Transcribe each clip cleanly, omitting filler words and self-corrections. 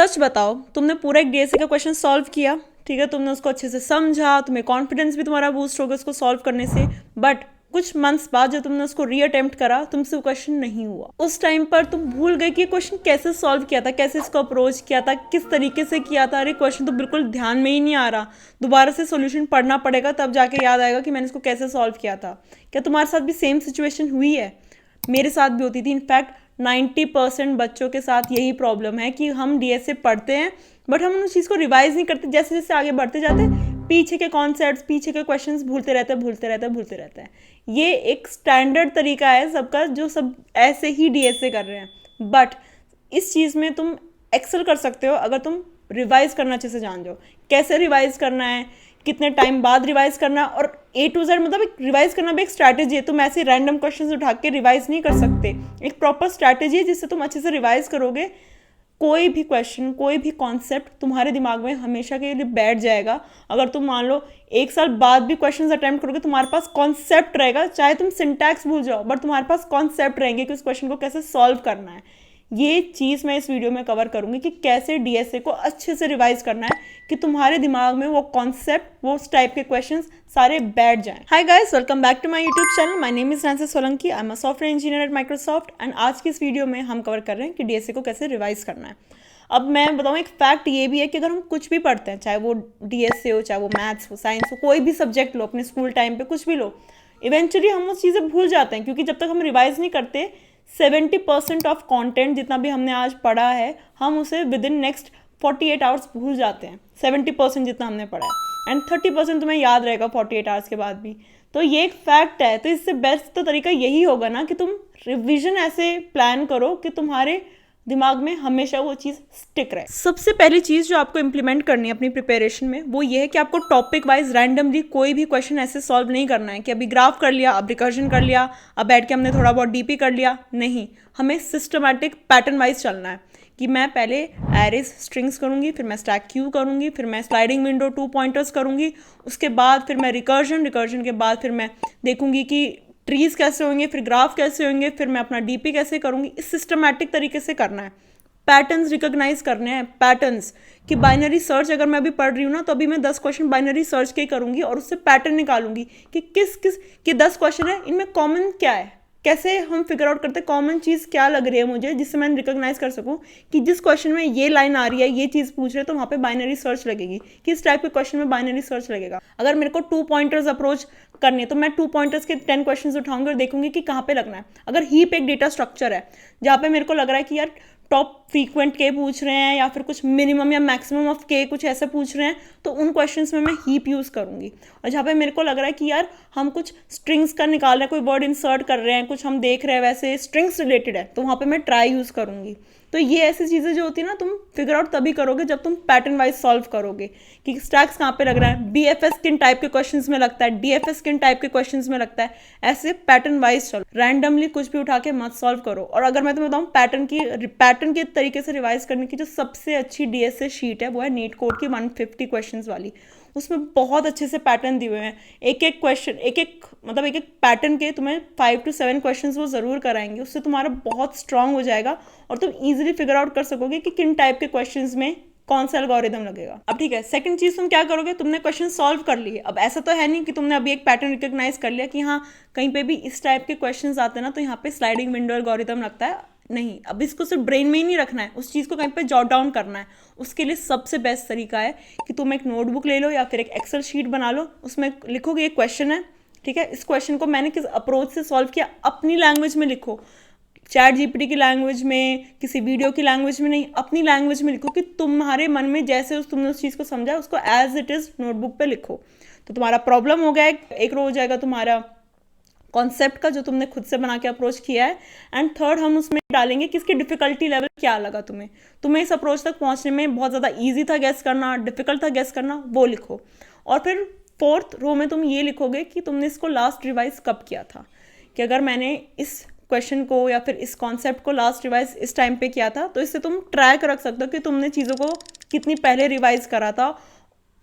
सच बताओ, तुमने पूरा एक डीएसए का क्वेश्चन सॉल्व किया, ठीक है, तुमने उसको अच्छे से समझा, तुम्हें कॉन्फिडेंस भी तुम्हारा बूस्ट होगा उसको सॉल्व करने से, बट कुछ मंथ्स बाद जब तुमने उसको री अटेम्प्ट करा, तुमसे वो क्वेश्चन नहीं हुआ। उस टाइम पर तुम भूल गए कि क्वेश्चन कैसे सॉल्व किया था, कैसे इसको अप्रोच किया था, किस तरीके से किया था। अरे क्वेश्चन तो बिल्कुल ध्यान में ही नहीं आ रहा, दोबारा से सॉल्यूशन पढ़ना पड़ेगा, तब जाके याद आएगा कि मैंने इसको कैसे सॉल्व किया था। क्या तुम्हारे साथ भी सेम सिचुएशन हुई है? मेरे साथ भी होती थी। इनफैक्ट 90% बच्चों के साथ यही प्रॉब्लम है कि हम डीएसए पढ़ते हैं बट हम उस चीज़ को रिवाइज नहीं करते। जैसे जैसे आगे बढ़ते जाते पीछे के कॉन्सेप्ट्स, पीछे के क्वेश्चंस भूलते रहते हैं। ये एक स्टैंडर्ड तरीका है सबका, जो सब ऐसे ही डीएसए कर रहे हैं। बट इस चीज़ में तुम एक्सेल कर सकते हो अगर तुम रिवाइज करना अच्छे से जान जाओ। कैसे रिवाइज करना है, कितने टाइम बाद रिवाइज करना, और A to Z मतलब एक रिवाइज करना भी एक स्ट्रैटेजी है। तुम ऐसे रैंडम क्वेश्चंस उठा के रिवाइज नहीं कर सकते। एक प्रॉपर स्ट्रैटेजी है जिससे तुम अच्छे से रिवाइज करोगे। कोई भी क्वेश्चन, कोई भी कॉन्सेप्ट तुम्हारे दिमाग में हमेशा के लिए बैठ जाएगा। अगर तुम मान लो 1 साल बाद भी क्वेश्चन अटेम्प्ट करोगे, तुम्हारे पास कॉन्सेप्ट रहेगा। चाहे तुम सिंटैक्स भूल जाओ बट तुम्हारे पास कॉन्सेप्ट रहेंगे कि उस क्वेश्चन को कैसे सॉल्व करना है। ये चीज़ मैं इस वीडियो में कवर करूंगी कि कैसे डीएसए को अच्छे से रिवाइज करना है कि तुम्हारे दिमाग में वो कॉन्सेप्ट, वो उस टाइप के क्वेश्चंस सारे बैठ जाएं। Hi guys, welcome back to my YouTube channel. My name is Nancy Solanki. I am a software engineer at Microsoft and आज की इस वीडियो में हम कवर कर रहे हैं कि डीएसए को कैसे रिवाइज करना है। अब मैं बताऊँ, एक फैक्ट ये भी है कि अगर हम कुछ भी पढ़ते हैं, चाहे वो डीएसए हो, चाहे वो मैथ्स हो, साइंस हो, कोई भी सब्जेक्ट लो, अपने स्कूल टाइम पे कुछ भी लो, इवेंचुअली हम उस चीज़ें भूल जाते हैं। क्योंकि जब तक हम रिवाइज नहीं करते, 70% ऑफ कंटेंट जितना भी हमने आज पढ़ा है, हम उसे विद इन नेक्स्ट 48 आवर्स भूल जाते हैं। 70% जितना हमने पढ़ा है एंड 30% तुम्हें याद रहेगा 48 आवर्स के बाद भी। तो ये एक फैक्ट है। तो इससे बेस्ट तो तरीका यही होगा ना कि तुम रिविजन ऐसे प्लान करो कि तुम्हारे दिमाग में हमेशा वो चीज़ स्टिक रहे। सबसे पहली चीज़ जो आपको इंप्लीमेंट करनी है अपनी प्रिपरेशन में, वो ये है कि आपको टॉपिक वाइज रैंडमली कोई भी क्वेश्चन ऐसे सॉल्व नहीं करना है कि अभी ग्राफ कर लिया, अब रिकर्जन कर लिया, अब बैठ के हमने थोड़ा बहुत डीपी कर लिया। नहीं, हमें सिस्टमैटिक पैटर्न वाइज चलना है कि मैं पहले एरेज स्ट्रिंग्स करूंगी, फिर मैं स्टैक क्यू करूंगी, फिर मैं स्लाइडिंग विंडो 2 पॉइंटर्स करूंगी, उसके बाद फिर मैं रिकर्जन के बाद फिर मैं देखूंगी कि ट्रीज कैसे होंगे, फिर ग्राफ कैसे होंगे, फिर मैं अपना डीपी कैसे करूंगी। इस सिस्टमैटिक तरीके से करना है। पैटर्न्स रिकॉग्नाइज करने हैं, पैटर्न्स कि बाइनरी सर्च अगर मैं अभी पढ़ रही हूँ ना, तो अभी मैं 10 क्वेश्चन बाइनरी सर्च के करूंगी और उससे पैटर्न निकालूंगी कि किस किस के 10 क्वेश्चन है, इनमें कॉमन क्या है। कैसे हम फिगर आउट करते हैं कॉमन चीज़ क्या लग रही है मुझे, जिससे मैं रिकॉग्नाइज कर सकूं कि जिस क्वेश्चन में ये लाइन आ रही है, ये चीज़ पूछ रहे हैं, तो वहाँ पे बाइनरी सर्च लगेगी। किस टाइप के क्वेश्चन में बाइनरी सर्च लगेगा। अगर मेरे को 2 पॉइंटर्स अप्रोच करनी है तो मैं 2 पॉइंटर्स के 10 क्वेश्चन उठाऊंगी और देखूंगी कि कहाँ पे लगना है। अगर हीप एक डेटा स्ट्रक्चर है जहाँ पे मेरे को लग रहा है कि यार टॉप फ्रीक्वेंट के पूछ रहे हैं या फिर कुछ मिनिमम या मैक्सिमम ऑफ के कुछ ऐसे पूछ रहे हैं, तो उन क्वेश्चंस में मैं हीप यूज़ करूंगी। और जहाँ पे मेरे को लग रहा है कि यार हम कुछ स्ट्रिंग्स का निकाल रहे हैं, कोई वर्ड इंसर्ट कर रहे हैं, कुछ हम देख रहे हैं वैसे स्ट्रिंग्स रिलेटेड है, तो वहाँ पे मैं ट्राई यूज़ करूंगी। तो ये ऐसी चीज़ें जो होती है ना, तुम फिगर आउट तभी करोगे जब तुम पैटर्न वाइज सॉल्व करोगे कि स्टैक्स कहाँ पे लग रहा है, बीएफएस किन टाइप के क्वेश्चंस में लगता है, डीएफएस किन टाइप के क्वेश्चंस में लगता है। ऐसे पैटर्न वाइज चलो, रैंडमली कुछ भी उठा के मत सॉल्व करो। और अगर मैं तुम्हें बताऊँ पैटर्न के तरीके से रिवाइज करने की जो सबसे अच्छी डीएसए शीट है, वो है नीट कोड की 150 क्वेश्चन वाली। उसमें बहुत अच्छे से पैटर्न दिए हुए हैं। एक एक क्वेश्चन, एक एक पैटर्न के तुम्हें 5 to 7 क्वेश्चंस वो ज़रूर कराएंगे। उससे तुम्हारा बहुत स्ट्रांग हो जाएगा और तुम इजीली फिगर आउट कर सकोगे कि किन टाइप के क्वेश्चंस में कौन सा एल्गोरिदम लगेगा। अब ठीक है, सेकंड चीज़ तुम क्या करोगे, तुमने क्वेश्चन सॉल्व कर लिए। अब ऐसा तो है नहीं कि तुमने अभी एक पैटर्न रिकॉग्नाइज कर लिया कि हाँ कहीं पे भी इस टाइप के क्वेश्चंस आते हैं ना तो यहाँ पे स्लाइडिंग विंडो एल्गोरिदम लगता है। नहीं, अब इसको सिर्फ ब्रेन में ही नहीं रखना है, उस चीज़ को कहीं पे जॉट डाउन करना है। उसके लिए सबसे बेस्ट तरीका है कि तुम एक नोटबुक ले लो या फिर एक एक्सेल शीट बना लो, उसमें लिखोगे एक क्वेश्चन है, ठीक है, इस क्वेश्चन को मैंने किस अप्रोच से सॉल्व किया, अपनी लैंग्वेज में लिखो। चैट जीपीटी की लैंग्वेज में, किसी वीडियो की लैंग्वेज में नहीं, अपनी लैंग्वेज में लिखो कि तुम्हारे मन में जैसे तुमने उस चीज़ को समझा उसको एज इट इज़ नोटबुक पे लिखो। तो तुम्हारा प्रॉब्लम हो गया, एक रो हो जाएगा तुम्हारा कॉन्सेप्ट का जो तुमने खुद से बना के अप्रोच किया है। एंड थर्ड हम उसमें डालेंगे कि इसकी डिफिकल्टी लेवल क्या लगा तुम्हें इस अप्रोच तक पहुंचने में बहुत ज़्यादा ईजी था गैस करना, डिफिकल्ट था गैस करना, वो लिखो। और फिर फोर्थ रो में तुम ये लिखोगे कि तुमने इसको लास्ट रिवाइज कब किया था, कि अगर मैंने इस क्वेश्चन को या फिर इस कॉन्सेप्ट को लास्ट रिवाइज इस टाइम पे किया था, तो इससे तुम ट्रैक रख सकते हो कि तुमने चीज़ों को कितनी पहले रिवाइज करा था।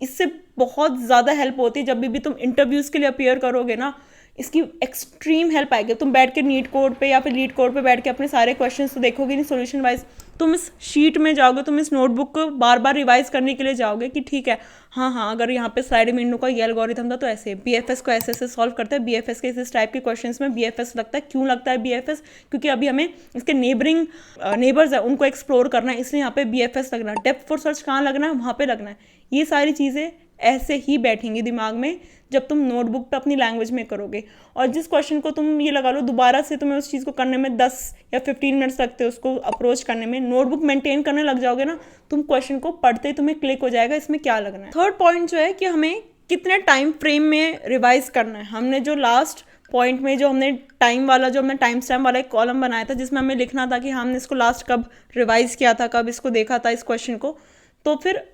इससे बहुत ज़्यादा हेल्प होती है जब भी तुम इंटरव्यूज़ के लिए अपीयर करोगे ना। इसकी एक्सट्रीम हेल्प आएगी। तुम बैठ के नीट कोड पे या फिर लीड कोड पे बैठ के अपने सारे क्वेश्चंस तो देखोगे नहीं सोल्यूशन वाइज, तुम इस शीट में जाओगे, तुम इस नोटबुक को बार बार रिवाइज करने के लिए जाओगे कि ठीक है हाँ अगर यहाँ पे स्लाइडिंग विंडो का ये एल्गोरिथम था तो ऐसे BFS को ऐसे ऐसे सॉल्व करते हैं, BFS के इस टाइप के क्वेश्चंस में BFS लगता है। क्यों लगता है BFS? क्योंकि अभी हमें इसके नेबर्स है उनको एक्सप्लोर करना है, इसलिए यहाँ पे BFS लगना है। डेप्थ फॉर सर्च कहाँ लगना है? वहाँ पे लगना है। ये सारी चीज़ें ऐसे ही बैठेंगी दिमाग में जब तुम नोटबुक पे अपनी लैंग्वेज में करोगे। और जिस क्वेश्चन को तुम ये लगा लो दोबारा से तुम्हें उस चीज़ को करने में 10 या 15 मिनट्स लगते हैं उसको अप्रोच करने में, नोटबुक मेंटेन करने लग जाओगे ना, तुम क्वेश्चन को पढ़ते ही तुम्हें क्लिक हो जाएगा इसमें क्या लगना है। थर्ड पॉइंट जो है कि हमें कितने टाइम फ्रेम में रिवाइज करना है। हमने जो लास्ट पॉइंट में जो हमने टाइम स्टैम्प वाला एक कॉलम बनाया था जिसमें हमें लिखना था कि हमने इसको लास्ट कब रिवाइज किया था, कब इसको देखा था इस क्वेश्चन को, तो फिर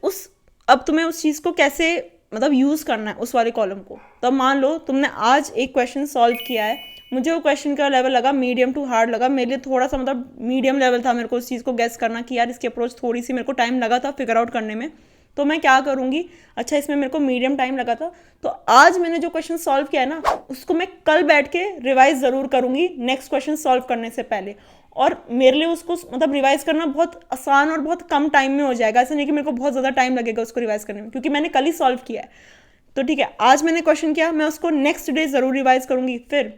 अब तुम्हें उस चीज़ को कैसे मतलब यूज़ करना है उस वाले कॉलम को। तो मान लो तुमने आज एक क्वेश्चन सॉल्व किया है, मुझे वो क्वेश्चन का लेवल लगा मीडियम टू हार्ड लगा, मेरे लिए थोड़ा सा मतलब मीडियम लेवल था मेरे को उस चीज़ को गेस करना कि यार इसकी अप्रोच थोड़ी सी मेरे को टाइम लगा था फिगर आउट करने में, तो मैं क्या करूँगी, अच्छा इसमें मेरे को मीडियम टाइम लगा था तो आज मैंने जो क्वेश्चन सॉल्व किया है ना उसको मैं कल बैठ के रिवाइज ज़रूर करूँगी नेक्स्ट क्वेश्चन सॉल्व करने से पहले। और मेरे लिए उसको मतलब रिवाइज करना बहुत आसान और बहुत कम टाइम में हो जाएगा। ऐसा नहीं कि मेरे को बहुत ज़्यादा टाइम लगेगा उसको रिवाइज करने में, क्योंकि मैंने कल ही सॉल्व किया है। तो ठीक है, आज मैंने क्वेश्चन किया, मैं उसको नेक्स्ट डे ज़रूर रिवाइज करूँगी। फिर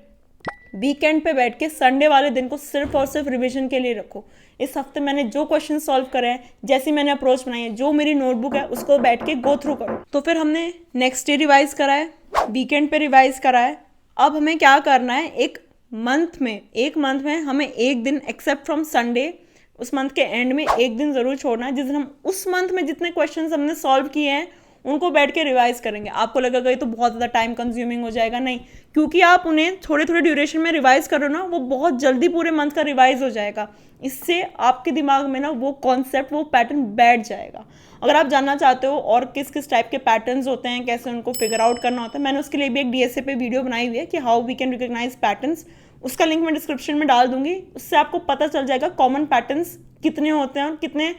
वीकेंड पे बैठ के संडे वाले दिन को सिर्फ और सिर्फ रिवीजन के लिए रखो। इस हफ्ते मैंने जो क्वेश्चन सॉल्व करे हैं, जैसी मैंने अप्रोच बनाई है, जो मेरी नोटबुक है उसको बैठ के गो थ्रू करो। तो फिर हमने नेक्स्ट डे रिवाइज करा है, वीकेंड पे रिवाइज करा है। अब हमें क्या करना है, एक मंथ में हमें एक दिन एक्सेप्ट फ्रॉम संडे, उस मंथ के एंड में एक दिन ज़रूर छोड़ना है जिस दिन हम उस मंथ में जितने क्वेश्चंस हमने सॉल्व किए हैं उनको बैठ के रिवाइज करेंगे। आपको लगेगा ये तो बहुत ज़्यादा टाइम कंज्यूमिंग हो जाएगा, नहीं, क्योंकि आप उन्हें थोड़े थोड़े ड्यूरेशन में रिवाइज करो ना, वो बहुत जल्दी पूरे मंथ का रिवाइज हो जाएगा। इससे आपके दिमाग में ना वो कॉन्सेप्ट, वो पैटर्न बैठ जाएगा। अगर आप जानना चाहते हो और किस किस टाइप के पैटर्न्स होते हैं, कैसे उनको फिगर आउट करना होता है, मैंने उसके लिए भी एक DSA पे वीडियो बनाई हुई है कि how we can recognise patterns. उसका लिंक मैं डिस्क्रिप्शन में डाल दूंगी, उससे आपको पता चल जाएगा कॉमन पैटर्न्स कितने होते हैं और कितने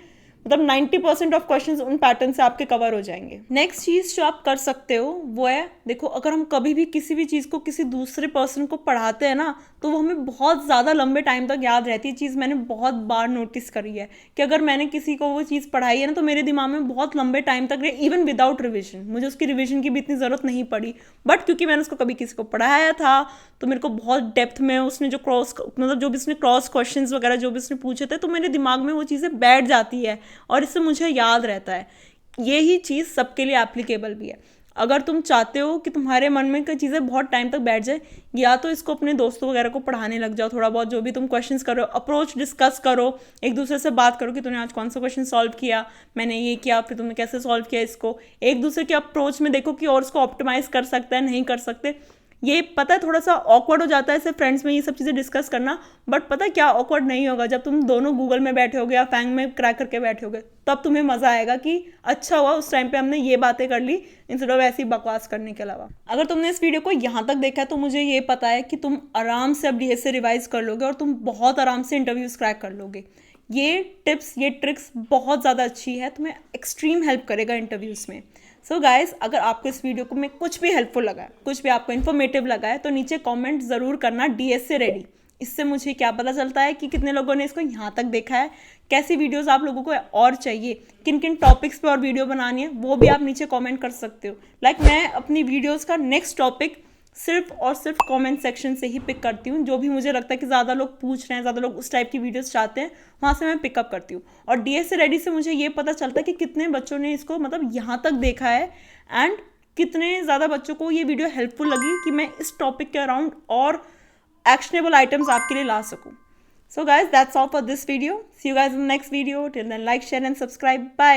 मतलब 90% ऑफ क्वेश्चंस उन पैटर्न से आपके कवर हो जाएंगे। नेक्स्ट चीज़ जो आप कर सकते हो वो है, देखो अगर हम कभी भी किसी भी चीज़ को किसी दूसरे पर्सन को पढ़ाते हैं ना तो वो हमें बहुत ज़्यादा लंबे टाइम तक याद रहती है। चीज़ मैंने बहुत बार नोटिस करी है कि अगर मैंने किसी को वो चीज़ पढ़ाई है ना तो मेरे दिमाग में बहुत लंबे टाइम तक रहे, इवन विदाउट रिविजन। मुझे उसकी रिविजन की भी इतनी ज़रूरत नहीं पड़ी, बट क्योंकि मैंने उसको कभी किसी को पढ़ाया था तो मेरे को बहुत डेप्थ में उसने जो जो भी उसने क्रॉस क्वेश्चंस वगैरह जो भी उसने पूछे थे तो मेरे दिमाग में वो चीज़ें बैठ जाती है और इससे मुझे याद रहता है। यही चीज़ सबके लिए एप्लीकेबल भी है। अगर तुम चाहते हो कि तुम्हारे मन में कोई चीज़ें बहुत टाइम तक बैठ जाए, या तो इसको अपने दोस्तों वगैरह को पढ़ाने लग जाओ, थोड़ा बहुत जो भी तुम क्वेश्चंस करो, अप्रोच डिस्कस करो, एक दूसरे से बात करो कि तूने आज कौन सा क्वेश्चन सॉल्व किया, मैंने ये किया, फिर तुमने कैसे सॉल्व किया इसको। एक दूसरे के अप्रोच में देखो कि और उसको ऑप्टिमाइज कर सकते हैं नहीं कर सकते। ये पता है थोड़ा सा ऑकवर्ड हो जाता है ऐसे फ्रेंड्स में ये सब चीज़ें डिस्कस करना, बट पता है क्या ऑकवर्ड नहीं होगा, जब तुम दोनों गूगल में बैठे होगे या फैंग में क्रैक करके बैठे होगे तब तुम्हें मज़ा आएगा कि अच्छा हुआ उस टाइम पे हमने ये बातें कर ली इंस्टेड ऑफ ऐसी बकवास करने के अलावा। अगर तुमने इस वीडियो को यहाँ तक देखा है तो मुझे ये पता है कि तुम आराम से अब DSA रिवाइज कर लोगे और तुम बहुत आराम से इंटरव्यूज क्रैक कर लोगे। ये टिप्स, ये ट्रिक्स बहुत ज़्यादा अच्छी है, तुम्हें एक्सट्रीम हेल्प करेगा इंटरव्यूज़ में। सो गाइस, अगर आपको इस वीडियो को में कुछ भी हेल्पफुल लगा है, कुछ भी आपको इन्फॉर्मेटिव लगा है तो नीचे कमेंट ज़रूर करना DSA रेडी। इससे मुझे क्या पता चलता है कि कितने लोगों ने इसको यहाँ तक देखा है, कैसी वीडियोस आप लोगों को और चाहिए, किन किन टॉपिक्स पे और वीडियो बनानी है वो भी आप नीचे कमेंट कर सकते हो। मैं अपनी वीडियोस का नेक्स्ट टॉपिक सिर्फ और सिर्फ कमेंट सेक्शन से ही पिक करती हूँ। जो भी मुझे लगता है कि ज़्यादा लोग पूछ रहे हैं, ज़्यादा लोग उस टाइप की वीडियोस चाहते हैं, वहाँ से मैं पिकअप करती हूँ। और DSA रेडी से मुझे ये पता चलता है कि कितने बच्चों ने इसको मतलब यहाँ तक देखा है एंड कितने ज़्यादा बच्चों को ये वीडियो हेल्पफुल लगी कि मैं इस टॉपिक के अराउंड और एक्शनेबल आइटम्स आपके लिए ला सकूँ। So guys, that's all for this video. See you guys in next video. Till then, like, share and subscribe. Bye.